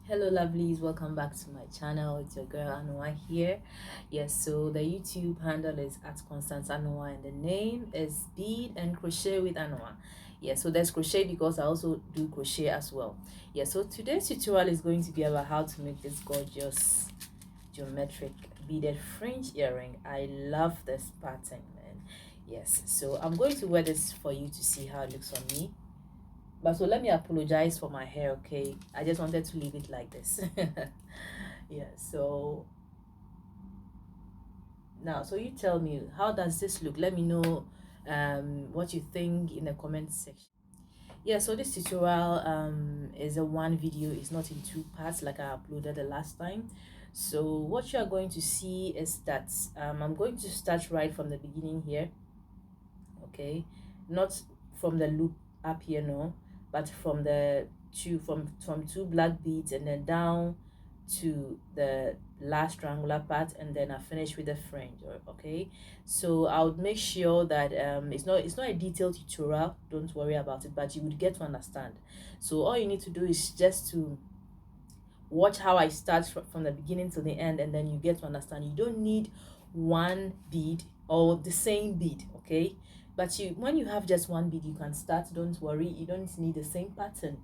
Hello lovelies, welcome back to my channel. It's your girl Anua here. Yes, so the YouTube handle is at Constance Anua and the name is Bead and Crochet with Anua. Yes, so there's crochet because I also do crochet as well. Yes, so today's tutorial is going to be about how to make this gorgeous geometric beaded fringe earring. I love this pattern, man. Yes, so I'm going to wear this for you to see how it looks on me. But so let me apologize for my hair, okay? I just wanted to leave it like this. Yeah, so now, so you tell me, how does this look? Let me know what you think in the comment section. Yeah, so this tutorial is a one video. It's not in two parts like I uploaded the last time. So what you are going to see is that I'm going to start right from the beginning here, okay? Not from the loop up here, no, but from the two black beads and then down to the last triangular part, and then I finish with the fringe. Okay, so I would make sure that it's not a detailed tutorial, don't worry about it, but you would get to understand. So all you need to do is just to watch how I start from the beginning to the end, and then you get to understand. You don't need one bead or the same bead, okay? But when you have just one bead, you can start. Don't worry, you don't need the same pattern.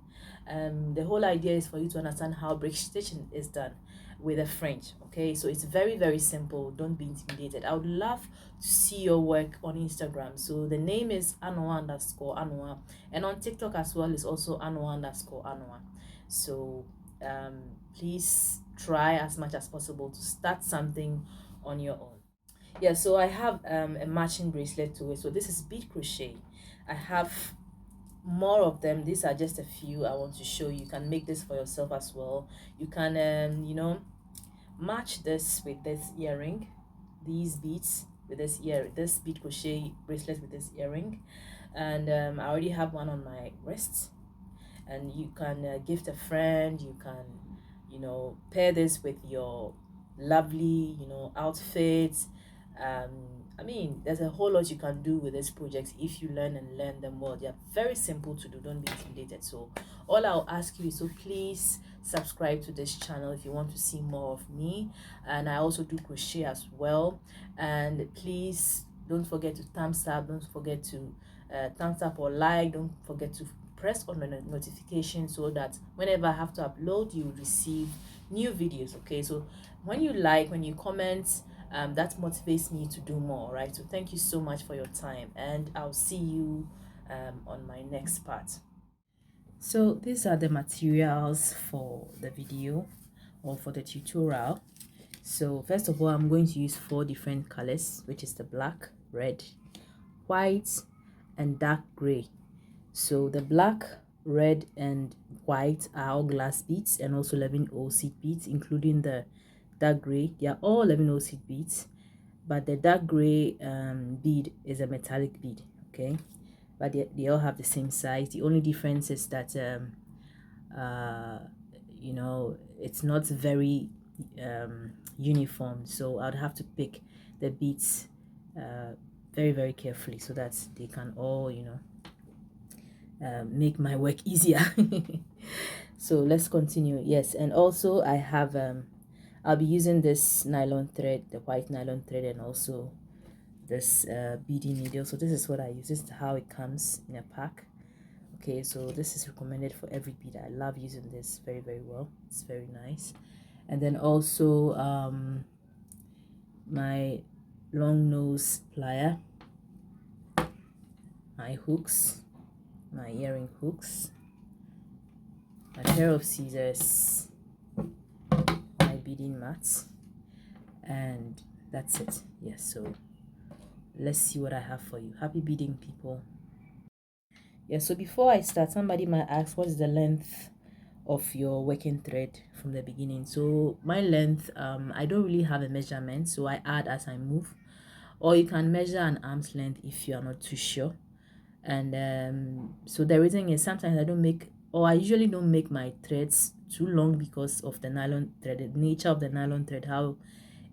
The whole idea is for you to understand how brick stitching is done with a fringe, okay? So it's very, very simple. Don't be intimidated. I would love to see your work on Instagram. So the name is Anua_Anua, and on TikTok as well is also Anua_Anua. So please try as much as possible to start something on your own. Yeah, so I have a matching bracelet to it. So this is bead crochet. I have more of them. These are just a few I want to show you. You can make this for yourself as well. You can match this with this earring, these beads with this bead crochet bracelet with this earring, and I already have one on my wrist, and you can gift a friend. You can pair this with your lovely outfits. I mean, there's a whole lot you can do with this project if you learn them well. They are very simple to do. Don't be intimidated. So all I'll ask you is, so please subscribe to this channel if you want to see more of me. And I also do crochet as well. And please don't forget to thumbs up. Don't forget to thumbs up or like. Don't forget to press on the notification so that whenever I have to upload, you receive new videos. Okay, so when you like, when you comment, that motivates me to do more. Right, so thank you so much for your time, and I'll see you on my next part. So these are the materials for the video or for the tutorial. So first of all, I'm going to use 4 different colors, which is the black, red, white, and dark gray. So the black, red, and white are all glass beads, and also 11O seed beads, including the dark gray. They are all 11O seed beads, but the dark gray bead is a metallic bead, okay? But they all have the same size. The only difference is that it's not very uniform, so I'd have to pick the beads very, very carefully so that they can all make my work easier. So let's continue. Yes, and also I have I'll be using this nylon thread, the white nylon thread, and also this beading needle. So this is what I use. This is how it comes in a pack. Okay, so this is recommended for every bead. I love using this very, very well. It's very nice. And then also my long nose plier, my hooks, my earring hooks, a pair of scissors, my beading mat, and that's it. Yes, so let's see what I have for you. Happy beading, people. Yeah, so before I start, somebody might ask, what's the length of your working thread from the beginning? So my length, I don't really have a measurement, so I add as I move, or you can measure an arm's length if you are not too sure. And so the reason is sometimes I usually don't make my threads too long because of the nylon thread, the nature of the nylon thread, how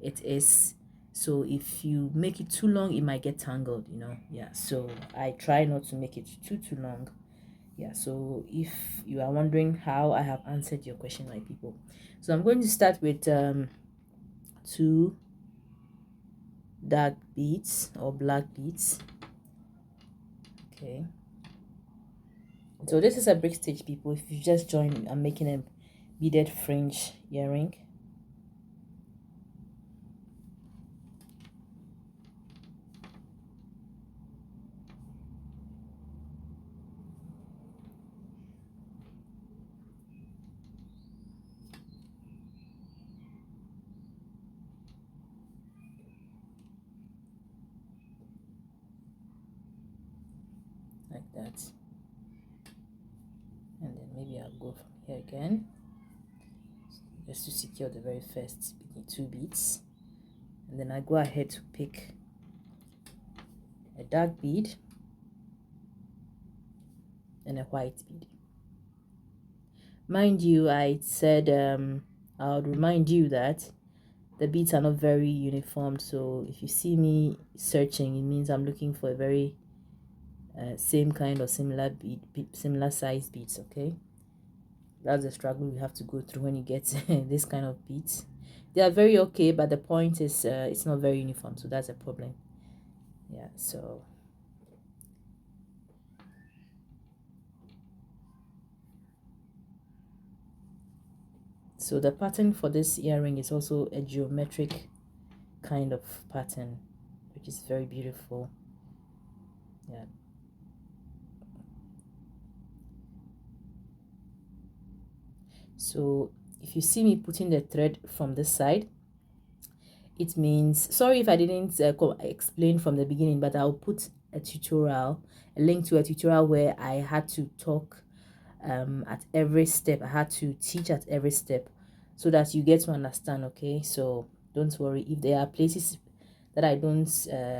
it is. So if you make it too long, it might get tangled, yeah. So I try not to make it too long. Yeah, so if you are wondering how I have answered your question, my people, so I'm going to start with two dark beads or black beads. Okay, so this is a brick stitch, people. If you just joined, I'm making a beaded fringe earring. Like that, and then maybe I'll go from here again just to secure the very first two beads, and then I go ahead to pick a dark bead and a white bead. Mind you, I said I would remind you that the beads are not very uniform, so if you see me searching, it means I'm looking for a very same kind or similar similar size beads. Okay, that's the struggle you have to go through when you get this kind of beads. They are very okay, but the point is it's not very uniform, so that's a problem. Yeah, so the pattern for this earring is also a geometric kind of pattern, which is very beautiful. Yeah, so if you see me putting the thread from this side, it means, sorry if I didn't explain from the beginning, but I'll put a tutorial, a link to a tutorial where I had to talk at every step. I had to teach at every step so that you get to understand. Okay, so don't worry if there are places that I don't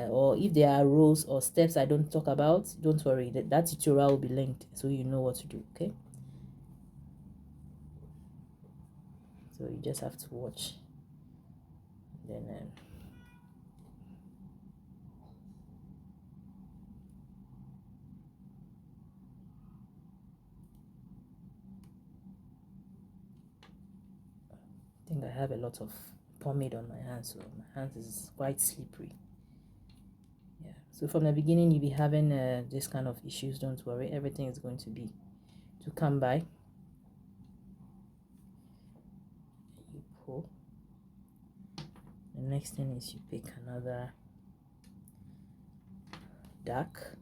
or if there are rows or steps I don't talk about, don't worry, that tutorial will be linked so you know what to do. Okay, so you just have to watch. Then I think I have a lot of pomade on my hands, so my hands is quite slippery. Yeah, so from the beginning you'll be having this kind of issues. Don't worry, everything is going to come by. You pull. The next thing is you pick another dark.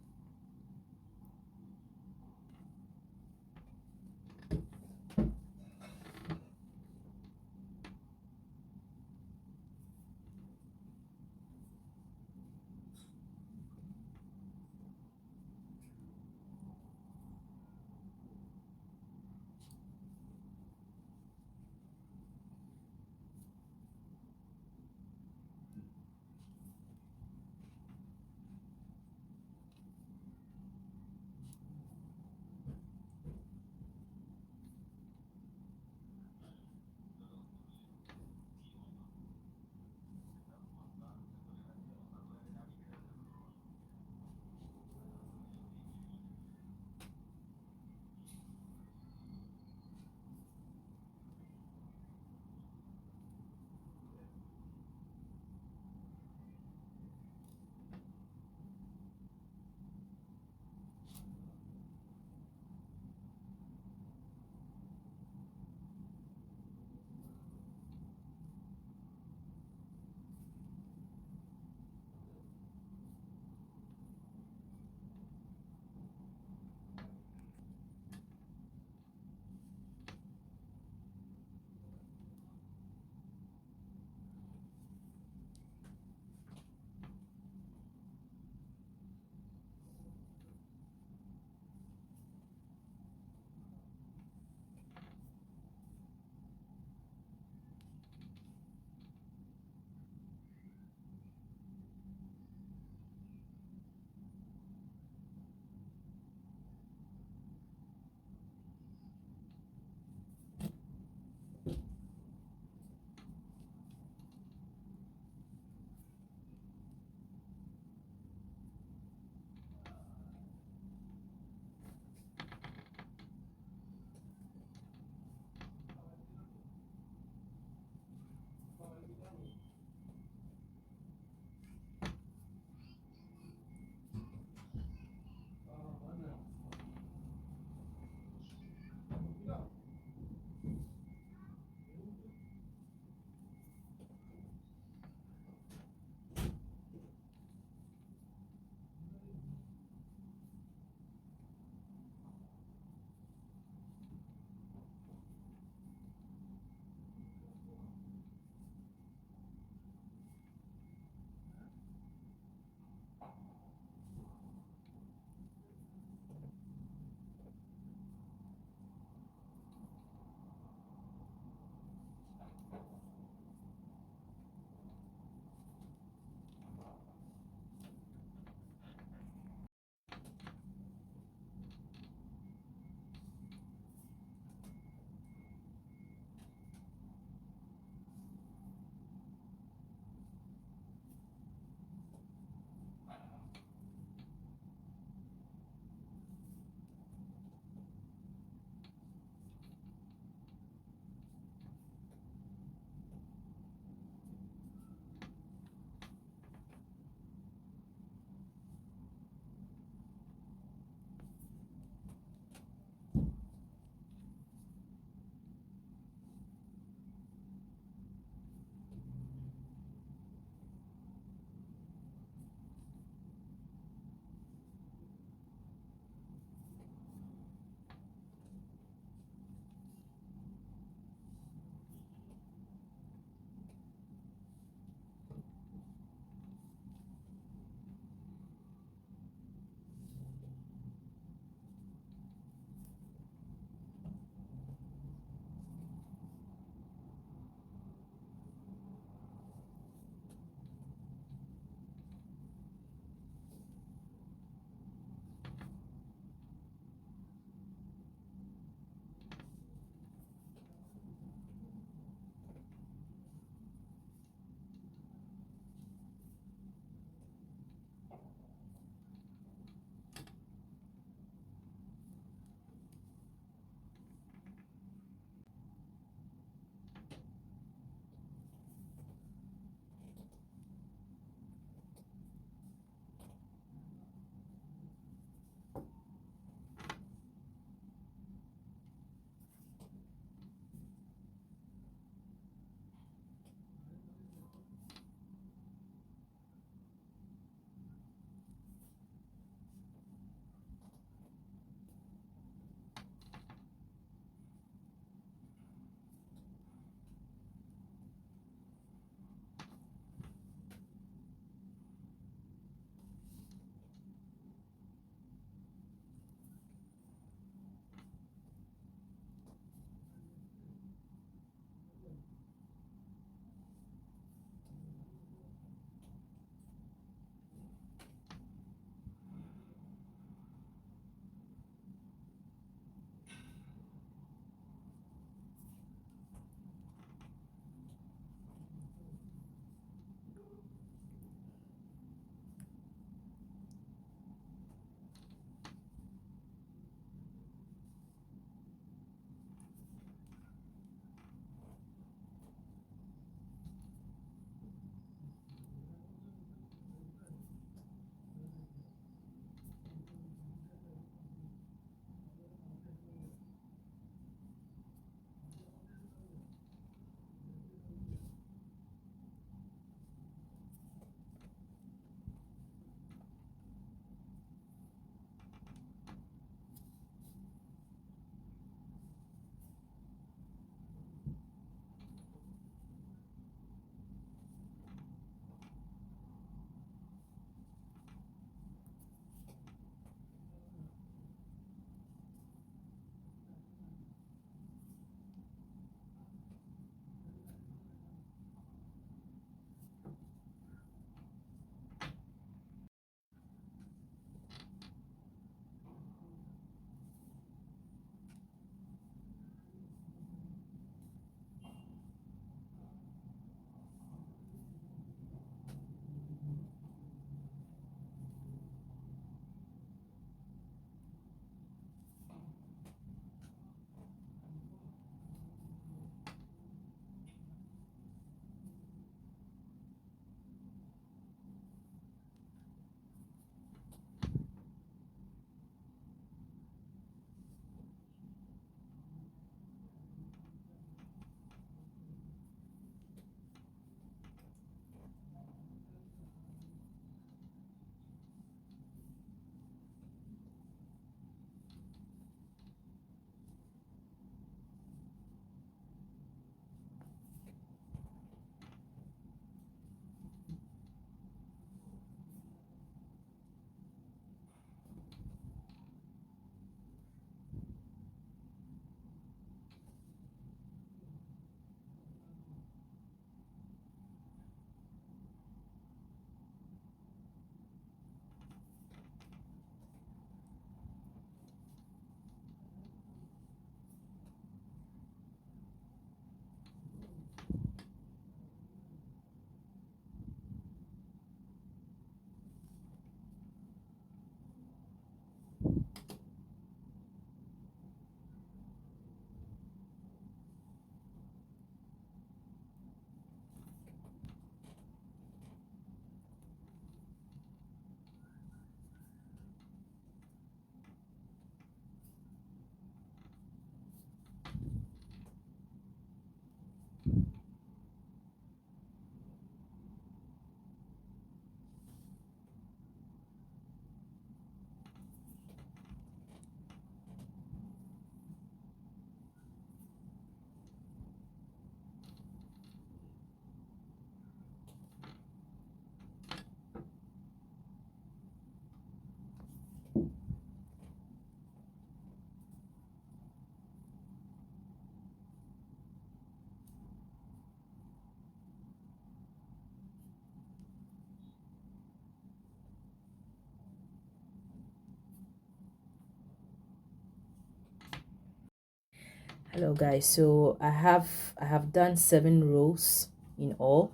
Hello guys, so I have done 7 rows in all,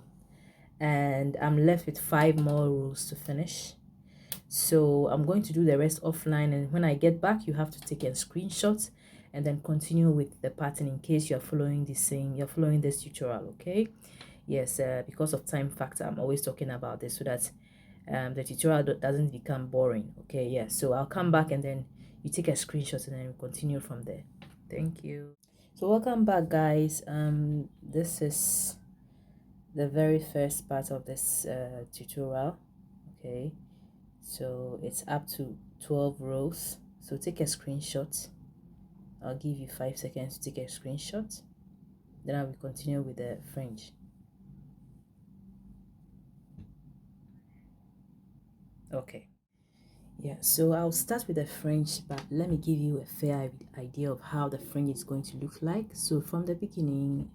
and I'm left with 5 more rows to finish. So I'm going to do the rest offline, and when I get back you have to take a screenshot and then continue with the pattern in case you're following this tutorial. Okay, yes, because of time factor I'm always talking about this so that the tutorial doesn't become boring. Okay, yes, so I'll come back and then you take a screenshot and then we continue from there. Thank you. So welcome back guys. This is the very first part of this tutorial. Okay, so it's up to 12 rows, so take a screenshot. I'll give you 5 seconds to take a screenshot, then I will continue with the fringe. Okay, yeah, so I'll start with the fringe, but let me give you a fair idea of how the fringe is going to look like. So from the beginning,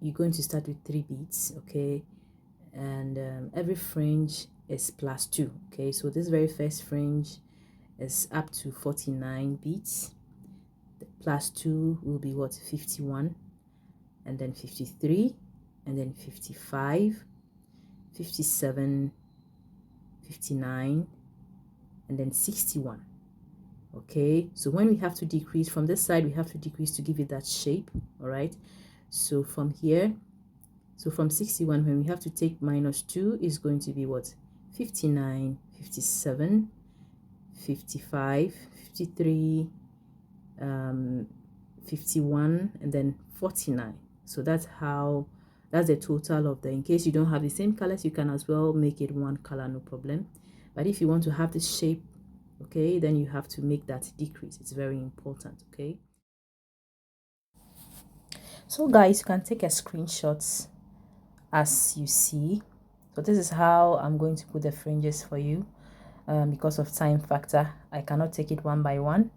you're going to start with 3 beads. Okay, and every fringe is +2. Okay, so this very first fringe is up to 49 beads. The +2 will be what, 51, and then 53, and then 55, 57, 59, and then 61. Okay, so when we have to decrease from this side, we have to decrease to give it that shape. All right, so from here, so from 61, when we have to take -2, is going to be what, 59, 57, 55, 53, 51, and then 49. So that's the total of the, in case you don't have the same colors, you can as well make it one color, no problem. But if you want to have this shape, okay, then you have to make that decrease. It's very important. Okay, so guys, you can take a screenshot as you see. So this is how I'm going to put the fringes for you. Because of time factor, I cannot take it one by one.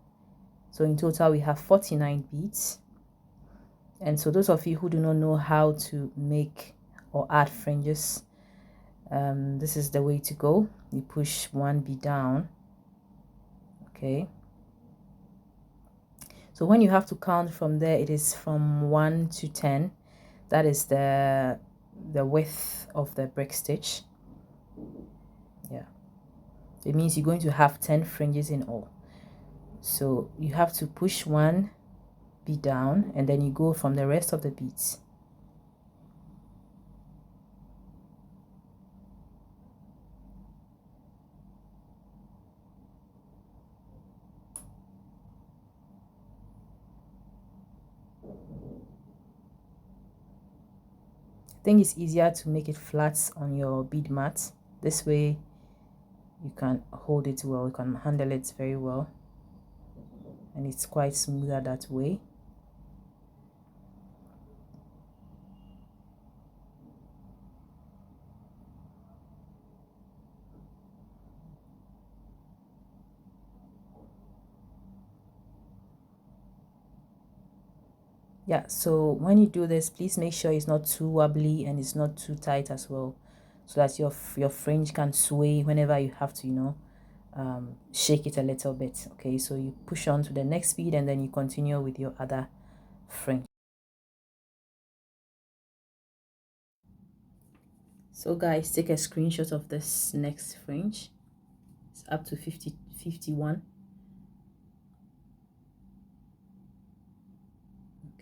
So in total we have 49 beads. And so those of you who do not know how to make or add fringes, this is the way to go. You push one bead down. Okay, so when you have to count from there, it is from 1 to 10. That is the width of the brick stitch. Yeah, it means you're going to have 10 fringes in all. So you have to push one bead down, and then you go from the rest of the beads. I think it's easier to make it flat on your bead mat. This way you can hold it well, you can handle it very well, and it's quite smoother that way. Yeah, so when you do this, please make sure it's not too wobbly and it's not too tight as well, so that your fringe can sway whenever you have to, shake it a little bit. Okay, so you push on to the next bead and then you continue with your other fringe. So guys, take a screenshot of this next fringe. It's up to 51.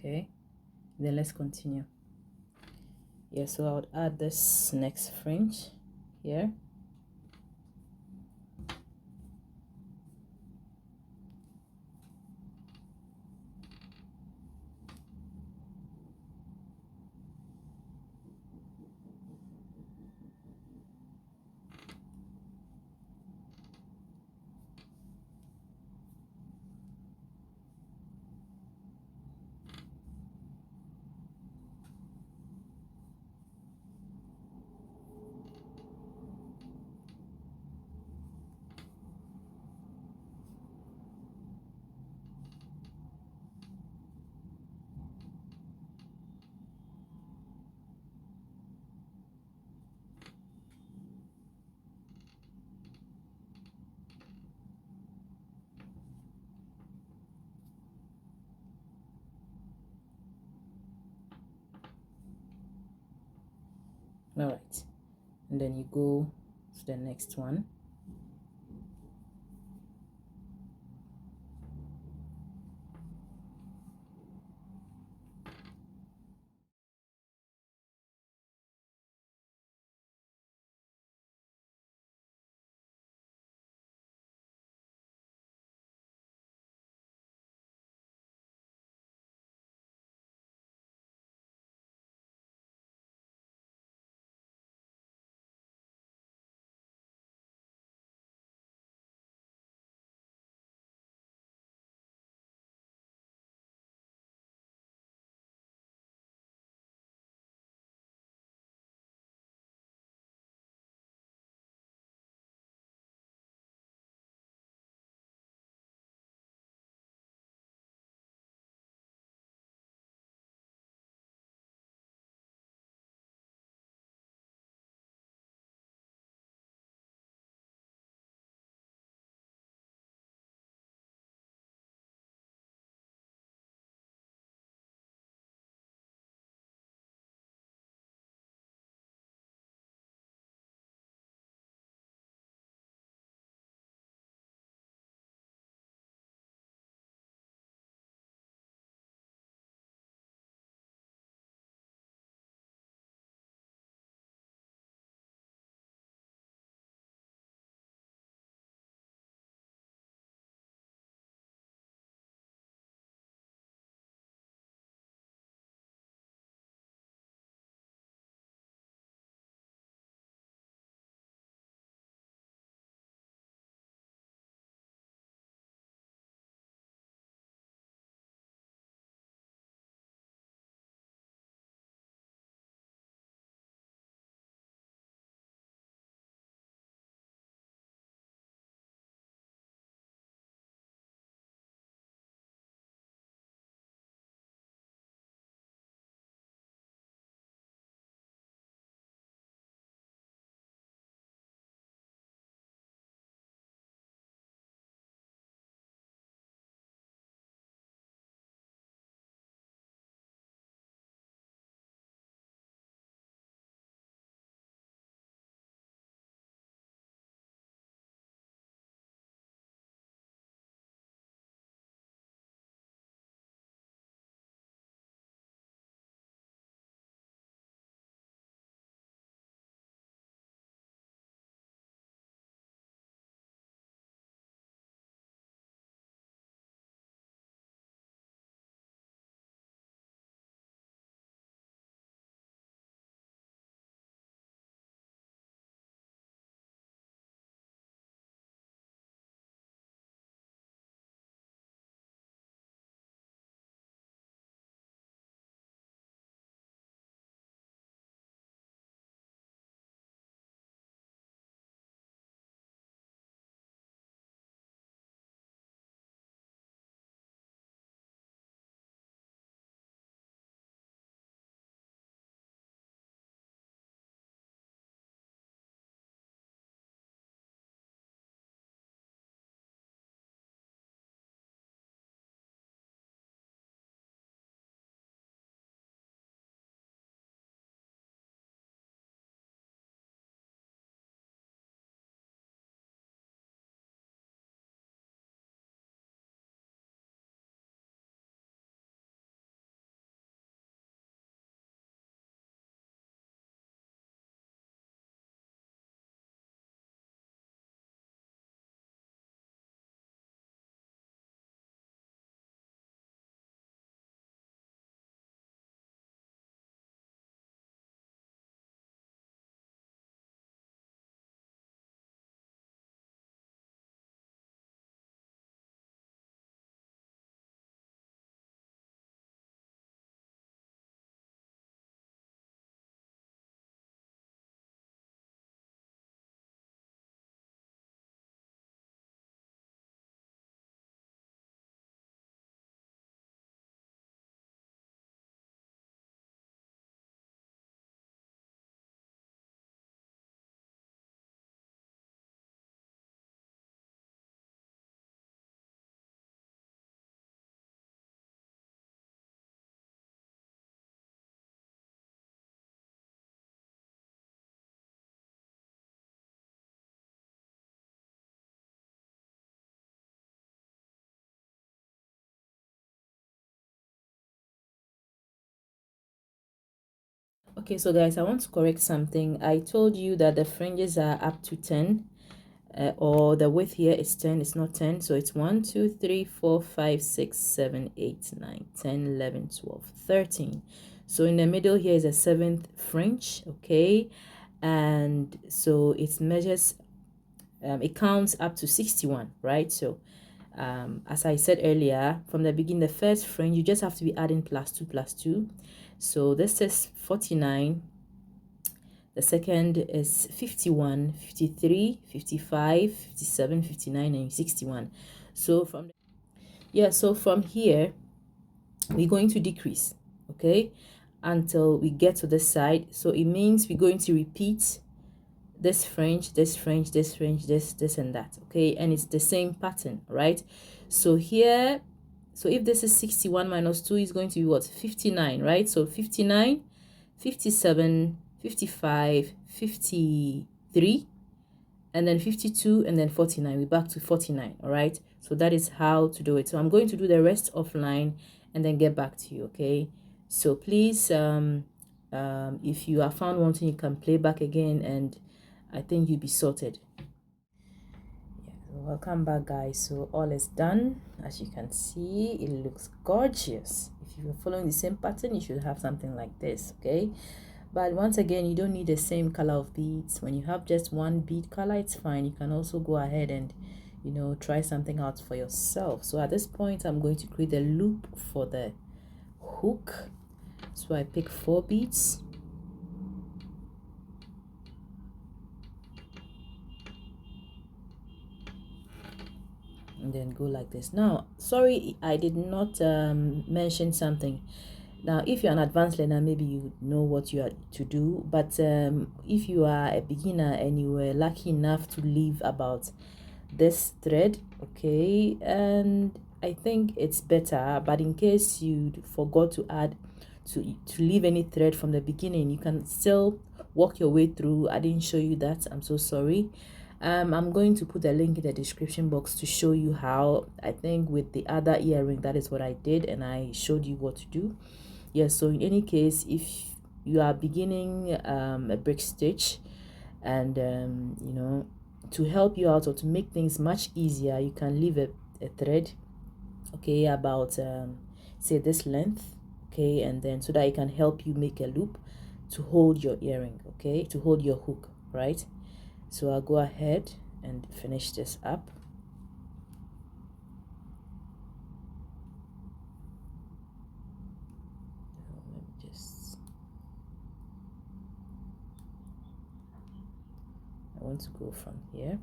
Okay, then let's continue. Yeah, so I would add this next fringe here. All right, and then you go to the next one. Okay, so guys, I want to correct something. I told you that the fringes are up to 10, or the width here is 10. It's not 10, so it's 1 2 3 4 5 6 7 8 9 10 11 12 13. So in the middle here is a 7th fringe, okay, and so it measures, it counts up to 61, right? So as I said earlier, from the beginning, the first fringe, you just have to be adding plus 2 plus 2. So this is 49. The second is 51, 53, 55, 57, 59, and 61. So from here, we're going to decrease, okay, until we get to this side. So it means we're going to repeat this fringe, this fringe, this fringe, this and that, okay, and it's the same pattern, right? So here, so if this is 61 minus 2 is going to be what? 59, right? So 59, 57, 55, 53, and then 52, and then 49. We're back to 49, all right? So that is how to do it. So I'm going to do the rest offline and then get back to you, okay? So please, if you are found wanting, you can play back again, and I think you'll be sorted. Yeah, welcome back, guys. So all is done. As you can see, it looks gorgeous. If you're following the same pattern, you should have something like this, okay? But once again, you don't need the same color of beads. When you have just one bead color, it's fine. You can also go ahead and, you know, try something out for yourself. So at this point, I'm going to create a loop for the hook. So I pick 4 beads. And then go like this. Now, sorry, I did not mention something. Now, if you're an advanced learner, maybe you know what you are to do. But if you are a beginner and you were lucky enough to leave about this thread, okay, and I think it's better, but in case you forgot to add to leave any thread from the beginning, you can still walk your way through. I didn't show you that. I'm so sorry. I'm going to put a link in the description box to show you how. I think with the other earring, that is what I did, and I showed you what to do. Yes, so in any case, if you are beginning a brick stitch, and you know, to help you out or to make things much easier, you can leave a thread, okay, about say this length, okay, and then so that it can help you make a loop to hold your earring, okay, to hold your hook, right? So I'll go ahead and finish this up. Let me just, I want to go from here.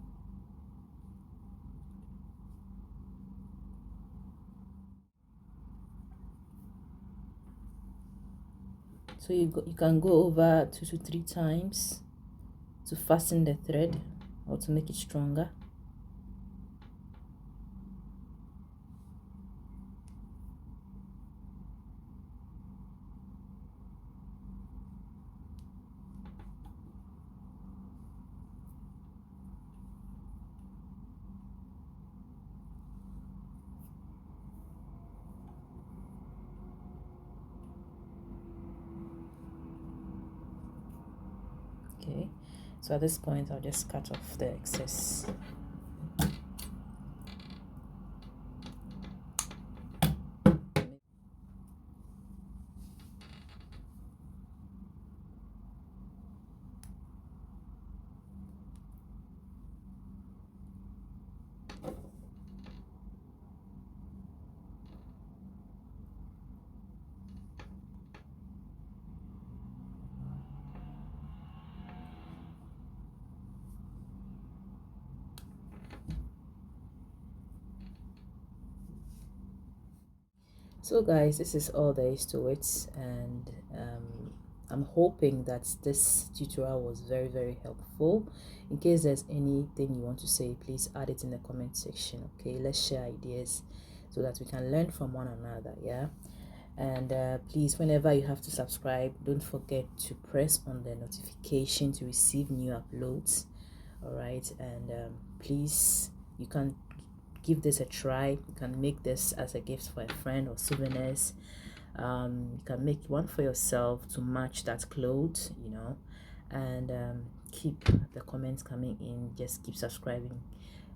So you can go over 2 to 3 times to fasten the thread or to make it stronger. Okay, so at this point I'll just cut off the excess. So guys, this is all there is to it, and I'm hoping that this tutorial was very, very helpful. In case there's anything you want to say, please add it in the comment section, okay? Let's share ideas so that we can learn from one another, yeah? And please, whenever you have to subscribe, don't forget to press on the notification to receive new uploads, all right? And please, you can give this a try. You can make this as a gift for a friend or souvenirs. You can make one for yourself to match that clothes, you know. And keep the comments coming in. Just keep subscribing,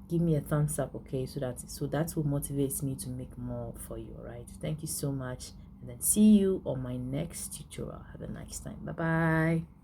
give me a thumbs up, okay, so that will motivate me to make more for you. All right, thank you so much, and then see you on my next tutorial. Have a nice time. Bye bye.